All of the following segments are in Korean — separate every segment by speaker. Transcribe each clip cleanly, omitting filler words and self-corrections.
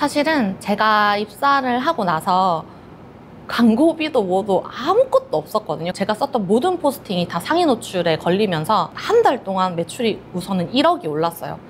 Speaker 1: 사실은 제가 입사를 하고 나서 광고비도 뭐도 아무것도 없었거든요. 제가 썼던 모든 포스팅이 다 상위 노출에 걸리면서 한 달 동안 매출이 우선은 1억이 올랐어요.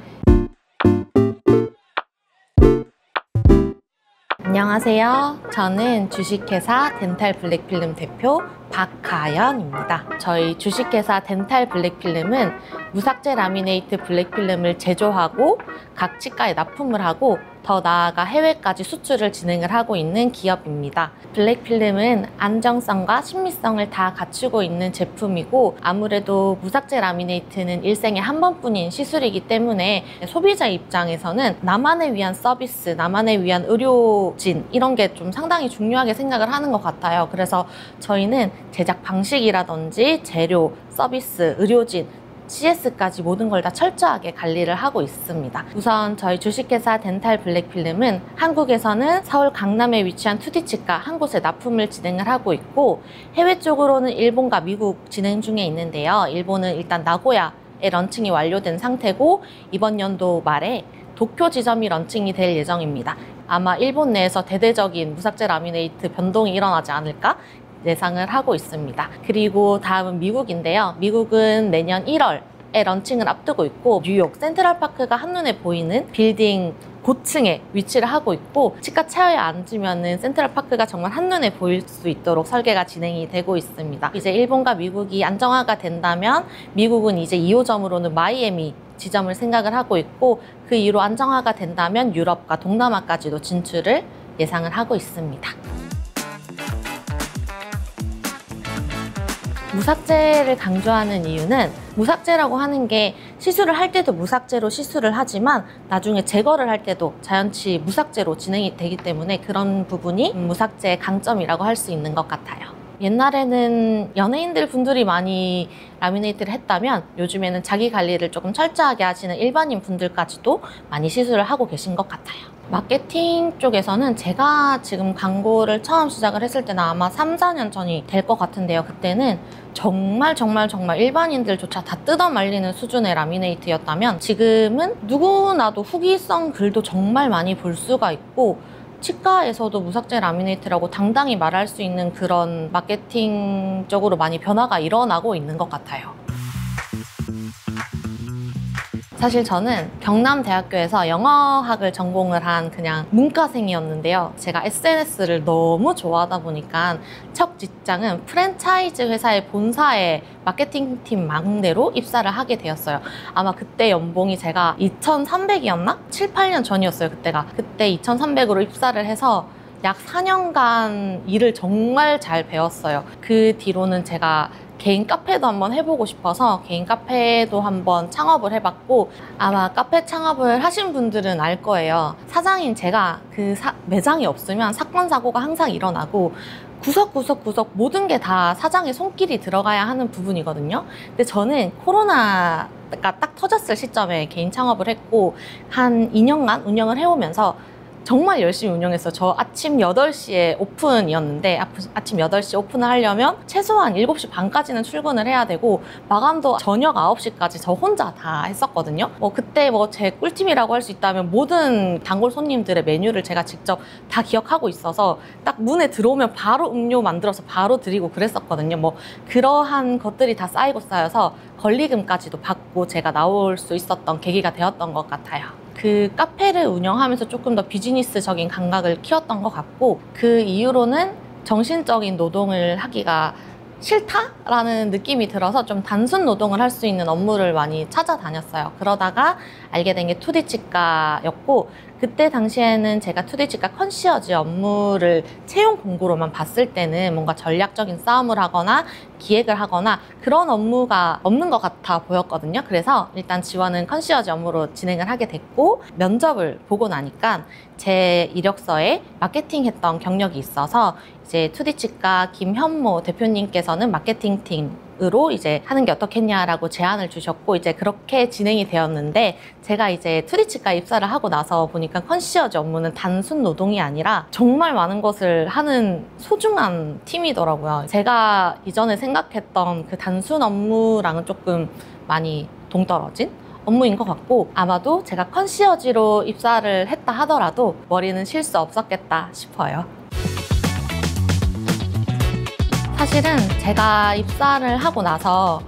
Speaker 1: 안녕하세요. 저는 주식회사 덴탈 블랙필름 대표 박가연입니다. 저희 주식회사 덴탈 블랙필름은 무삭제 라미네이트 블랙필름을 제조하고 각 치과에 납품을 하고 더 나아가 해외까지 수출을 진행을 하고 있는 기업입니다. 블랙필름은 안정성과 신미성을 다 갖추고 있는 제품이고, 아무래도 무삭제 라미네이트는 일생에 한 번뿐인 시술이기 때문에 소비자 입장에서는 나만을 위한 서비스, 나만을 위한 의료진, 이런 게 좀 상당히 중요하게 생각을 하는 것 같아요. 그래서 저희는 제작 방식이라든지 재료, 서비스, 의료진, CS까지 모든 걸 다 철저하게 관리를 하고 있습니다. 우선 저희 주식회사 덴탈 블랙필름은 한국에서는 서울 강남에 위치한 2D 치과 한 곳에 납품을 진행을 하고 있고, 해외 쪽으로는 일본과 미국 진행 중에 있는데요. 일본은 일단 나고야에 런칭이 완료된 상태고, 이번 연도 말에 도쿄 지점이 런칭이 될 예정입니다. 아마 일본 내에서 대대적인 무삭제 라미네이트 변동이 일어나지 않을까 예상을 하고 있습니다. 그리고 다음은 미국인데요. 미국은 내년 1월에 런칭을 앞두고 있고, 뉴욕 센트럴파크가 한눈에 보이는 빌딩 고층에 위치를 하고 있고, 치과 체어에 앉으면은 센트럴파크가 정말 한눈에 보일 수 있도록 설계가 진행이 되고 있습니다. 이제 일본과 미국이 안정화가 된다면 미국은 이제 2호점으로는 마이애미 지점을 생각을 하고 있고, 그 이후로 안정화가 된다면 유럽과 동남아까지도 진출을 예상을 하고 있습니다. 무삭제를 강조하는 이유는, 무삭제라고 하는 게 시술을 할 때도 무삭제로 시술을 하지만 나중에 제거를 할 때도 자연치 무삭제로 진행이 되기 때문에 그런 부분이 무삭제의 강점이라고 할 수 있는 것 같아요. 옛날에는 연예인들 분들이 많이 라미네이트를 했다면 요즘에는 자기 관리를 조금 철저하게 하시는 일반인 분들까지도 많이 시술을 하고 계신 것 같아요. 마케팅 쪽에서는 제가 지금 광고를 처음 시작을 했을 때는 아마 3, 4년 전이 될 것 같은데요. 그때는 정말 일반인들조차 다 뜯어 말리는 수준의 라미네이트였다면, 지금은 누구나도 후기성 글도 정말 많이 볼 수가 있고, 치과에서도 무삭제 라미네이트라고 당당히 말할 수 있는 그런 마케팅적으로 많이 변화가 일어나고 있는 것 같아요. 사실 저는 경남대학교에서 영어학을 전공을 한 그냥 문과생이었는데요. 제가 SNS를 너무 좋아하다 보니까 첫 직장은 프랜차이즈 회사의 본사의 마케팅팀 막내로 입사를 하게 되었어요. 아마 그때 연봉이 제가 2,300이었나? 7, 8년 전이었어요, 그때가. 그때 2,300으로 입사를 해서 약 4년간 일을 정말 잘 배웠어요. 그 뒤로는 제가 개인 카페도 한번 해보고 싶어서 개인 카페도 한번 창업을 해봤고, 아마 카페 창업을 하신 분들은 알 거예요. 사장인 제가 그 매장이 없으면 사건 사고가 항상 일어나고, 구석구석 모든 게 다 사장의 손길이 들어가야 하는 부분이거든요. 근데 저는 코로나가 딱 터졌을 시점에 개인 창업을 했고, 한 2년간 운영을 해오면서 정말 열심히 운영했어요. 저 아침 8시에 오픈이었는데, 아침 8시에 오픈을 하려면 최소한 7시 반까지는 출근을 해야 되고, 마감도 저녁 9시까지 저 혼자 다 했었거든요. 그때 제 꿀팁이라고 할 수 있다면, 모든 단골 손님들의 메뉴를 제가 직접 다 기억하고 있어서 딱 문에 들어오면 바로 음료 만들어서 바로 드리고 그랬었거든요. 그러한 것들이 다 쌓이고 쌓여서 권리금까지도 받고 제가 나올 수 있었던 계기가 되었던 것 같아요. 그 카페를 운영하면서 조금 더 비즈니스적인 감각을 키웠던 것 같고, 그 이후로는 정신적인 노동을 하기가 싫다라는 느낌이 들어서 좀 단순 노동을 할 수 있는 업무를 많이 찾아다녔어요. 그러다가 알게 된 게 2D 치과였고, 그때 당시에는 제가 2D 치과 컨시어지 업무를 채용 공고로만 봤을 때는 뭔가 전략적인 싸움을 하거나 기획을 하거나 그런 업무가 없는 것 같아 보였거든요. 그래서 일단 지원은 컨시어지 업무로 진행을 하게 됐고, 면접을 보고 나니까 제 이력서에 마케팅 했던 경력이 있어서 이제 2D 치과 김현모 대표님께서는 마케팅 팀으로 이제 하는 게 어떻겠냐라고 제안을 주셨고, 이제 그렇게 진행이 되었는데, 제가 이제 2D 치과 입사를 하고 나서 보니까 컨시어지 업무는 단순 노동이 아니라 정말 많은 것을 하는 소중한 팀이더라고요. 제가 이전에 생각했던 그 단순 업무랑은 조금 많이 동떨어진 업무인 것 같고, 아마도 제가 컨시어지로 입사를 했다 하더라도 머리는 쉴 수 없었겠다 싶어요. 사실은 제가 입사를 하고 나서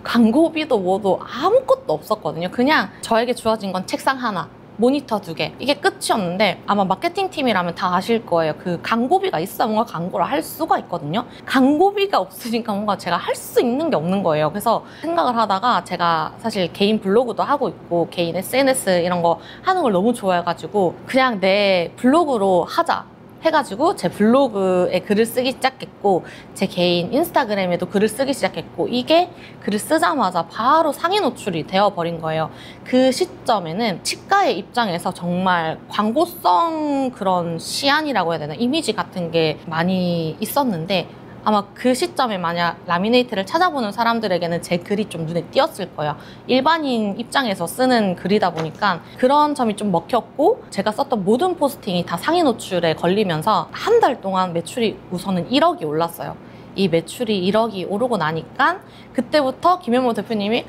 Speaker 1: 광고비도 뭐도 아무것도 없었거든요. 그냥 저에게 주어진 건 책상 하나, 모니터 2개, 이게 끝이었는데, 아마 마케팅 팀이라면 다 아실 거예요. 그 광고비가 있어야 뭔가 광고를 할 수가 있거든요. 광고비가 없으니까 뭔가 제가 할 수 있는 게 없는 거예요. 그래서 생각을 하다가, 제가 사실 개인 블로그도 하고 있고 개인 SNS 이런 거 하는 걸 너무 좋아해가지고 그냥 내 블로그로 하자 해가지고 제 블로그에 글을 쓰기 시작했고, 제 개인 인스타그램에도 글을 쓰기 시작했고, 이게 글을 쓰자마자 바로 상위 노출이 되어버린 거예요. 그 시점에는 치과의 입장에서 정말 광고성 그런 시안이라고 해야 되나, 이미지 같은 게 많이 있었는데, 아마 그 시점에 만약 라미네이트를 찾아보는 사람들에게는 제 글이 좀 눈에 띄었을 거예요. 일반인 입장에서 쓰는 글이다 보니까 그런 점이 좀 먹혔고, 제가 썼던 모든 포스팅이 다 상위 노출에 걸리면서 한 달 동안 매출이 우선은 1억이 올랐어요. 이 매출이 1억이 오르고 나니까 그때부터 김현모 대표님이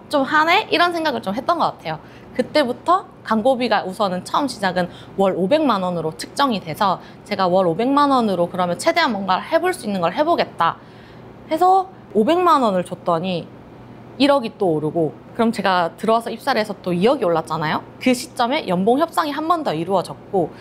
Speaker 1: 좀 하네? 이런 생각을 좀 했던 것 같아요. 그때부터 광고비가 우선은 처음 시작은 월 500만 원으로 측정이 돼서, 제가 월 500만 원으로 그러면 최대한 뭔가를 해볼 수 있는 걸 해보겠다 해서 500만 원을 줬더니 1억이 또 오르고, 그럼 제가 들어와서 입사를 해서 또 2억이 올랐잖아요. 그 시점에 연봉 협상이 한 번 더 이루어졌고,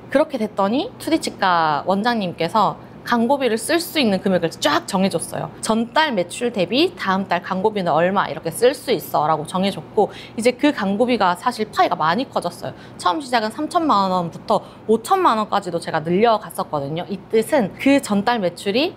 Speaker 1: 그렇게 됐더니 2D치과 원장님께서 광고비를 쓸 수 있는 금액을 쫙 정해줬어요. 전달 매출 대비 다음 달 광고비는 얼마 이렇게 쓸 수 있어 라고 정해줬고, 이제 그 광고비가 사실 파이가 많이 커졌어요. 처음 시작은 3천만 원부터 5천만 원까지도 제가 늘려갔었거든요. 이 뜻은 그 전달 매출이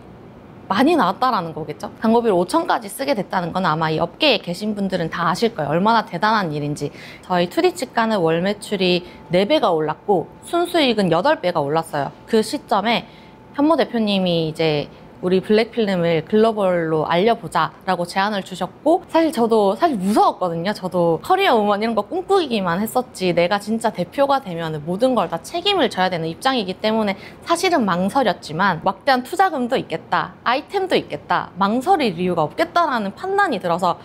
Speaker 1: 많이 나왔다라는 거겠죠. 광고비를 5천까지 쓰게 됐다는 건 아마 이 업계에 계신 분들은 다 아실 거예요. 얼마나 대단한 일인지. 저희 2D치과는 월 매출이 4배가 올랐고 순수익은 8배가 올랐어요. 그 시점에 현모 대표님이 이제 우리 블랙필름을 글로벌로 알려보자라고 제안을 주셨고, 사실 저도 무서웠거든요. 저도 커리어 우먼 이런 거 꿈꾸기만 했었지, 내가 진짜 대표가 되면 모든 걸 다 책임을 져야 되는 입장이기 때문에 사실은 망설였지만, 막대한 투자금도 있겠다, 아이템도 있겠다, 망설일 이유가 없겠다라는 판단이 들어서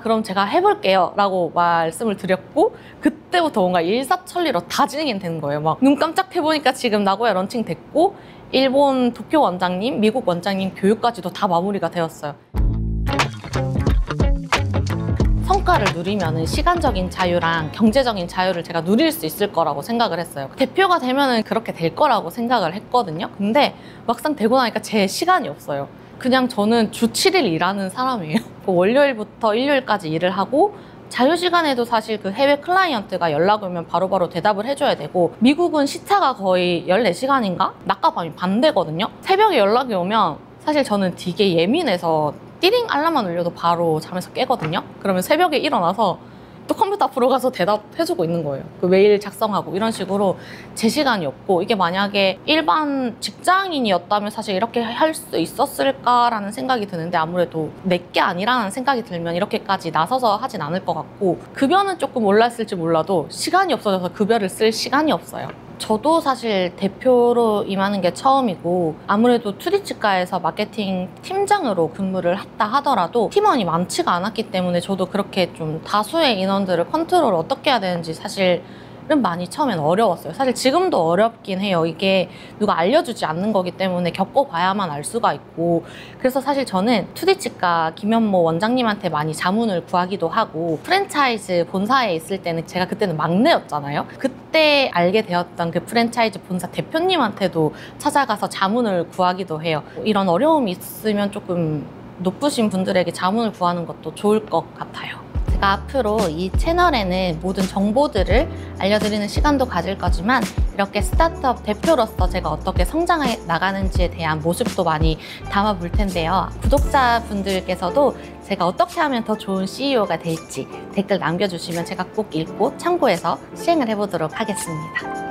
Speaker 1: 그럼 제가 해볼게요 라고 말씀을 드렸고, 그때부터 뭔가 일사천리로 다 진행이 된 거예요. 막 눈 깜짝 해보니까 지금 나고야 런칭 됐고, 일본 도쿄 원장님, 미국 원장님 교육까지도 다 마무리가 되었어요. 성과를 누리면 시간적인 자유랑 경제적인 자유를 제가 누릴 수 있을 거라고 생각을 했어요. 대표가 되면 그렇게 될 거라고 생각을 했거든요. 근데 막상 되고 나니까 제 시간이 없어요. 그냥 저는 주 7일 일하는 사람이에요. 월요일부터 일요일까지 일을 하고, 자유시간에도 사실 그 해외 클라이언트가 연락 오면 바로바로 대답을 해줘야 되고, 미국은 시차가 거의 14시간인가? 낮과 밤이 반대거든요. 새벽에 연락이 오면 사실 저는 되게 예민해서 띠링 알람만 울려도 바로 잠에서 깨거든요. 그러면 새벽에 일어나서 또 컴퓨터 앞으로 가서 대답해주고 있는 거예요. 그 메일 작성하고 이런 식으로 제 시간이 없고, 이게 만약에 일반 직장인이었다면 사실 이렇게 할 수 있었을까라는 생각이 드는데, 아무래도 내게 아니라는 생각이 들면 이렇게까지 나서서 하진 않을 것 같고, 급여는 조금 올랐을지 몰라도 시간이 없어져서 급여를 쓸 시간이 없어요. 저도 사실 대표로 임하는 게 처음이고, 아무래도 2D치과에서 마케팅 팀장으로 근무를 했다 하더라도 팀원이 많지가 않았기 때문에 저도 그렇게 좀 다수의 인원들을 컨트롤을 어떻게 해야 되는지 사실은 많이 처음엔 어려웠어요. 사실 지금도 어렵긴 해요. 이게 누가 알려주지 않는 거기 때문에 겪어봐야만 알 수가 있고, 그래서 사실 저는 2D치과 김현모 원장님한테 많이 자문을 구하기도 하고, 프랜차이즈 본사에 있을 때는 제가 그때는 막내였잖아요. 그때 알게 되었던 그 프랜차이즈 본사 대표님한테도 찾아가서 자문을 구하기도 해요. 이런 어려움이 있으면 조금 높으신 분들에게 자문을 구하는 것도 좋을 것 같아요. 제가 앞으로 이 채널에는 모든 정보들을 알려드리는 시간도 가질 거지만, 이렇게 스타트업 대표로서 제가 어떻게 성장해 나가는지에 대한 모습도 많이 담아 볼 텐데요. 구독자분들께서도 제가 어떻게 하면 더 좋은 CEO가 될지 댓글 남겨주시면 제가 꼭 읽고 참고해서 시행을 해보도록 하겠습니다.